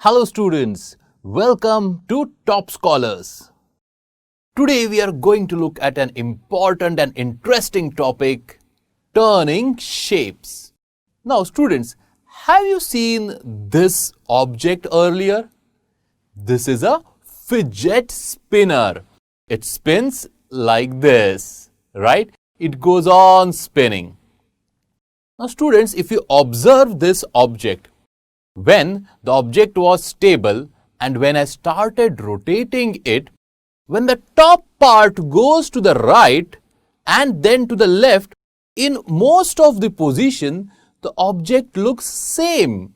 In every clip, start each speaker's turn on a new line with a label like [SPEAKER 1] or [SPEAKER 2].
[SPEAKER 1] Hello students, welcome to Top Scholars. Today we are going to look at an important and interesting topic, turning shapes. Now students, have you seen this object earlier? This is a fidget spinner. It spins like this, right? It goes on spinning. Now students, if you observe this object, when the object was stable and when I started rotating it, when the top part goes to the right and then to the left, in most of the position, the object looks same,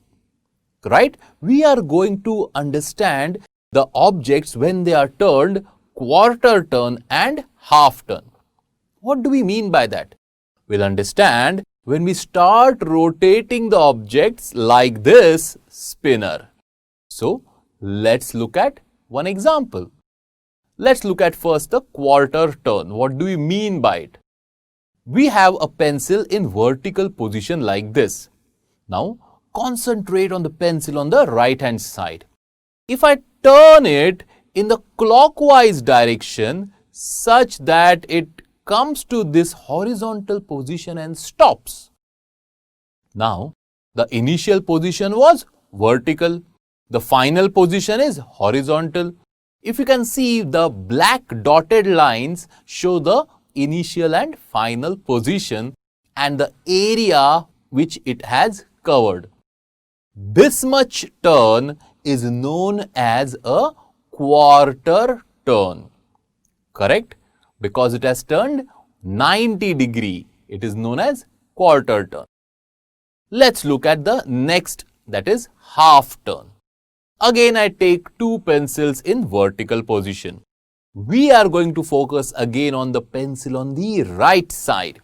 [SPEAKER 1] right? We are going to understand the objects when they are turned quarter turn and half turn. What do we mean by that? We'll understand when we start rotating the objects like this spinner. So, let's look at one example. Let's look at first the quarter turn. What do we mean by it? We have a pencil in vertical position like this. Now, concentrate on the pencil on the right hand side. If I turn it in the clockwise direction such that it comes to this horizontal position and stops. Now, the initial position was vertical. The final position is horizontal. If you can see, the black dotted lines show the initial and final position and the area which it has covered. This much turn is known as a quarter turn. Correct? Because it has turned 90 degree. It is known as quarter turn. Let's look at the next, that is half turn. Again, I take two pencils in vertical position. We are going to focus again on the pencil on the right side.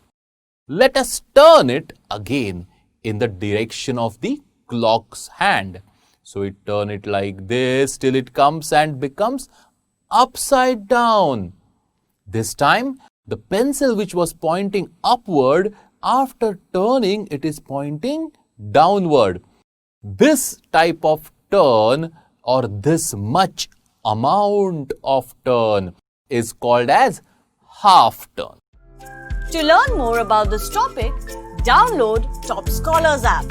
[SPEAKER 1] Let us turn it again in the direction of the clock's hand. So, we turn it like this till it comes and becomes upside down. This time, the pencil which was pointing upward, after turning, it is pointing downward. This type of turn or this much amount of turn is called as half turn.
[SPEAKER 2] To learn more about this topic, download Top Scholars app.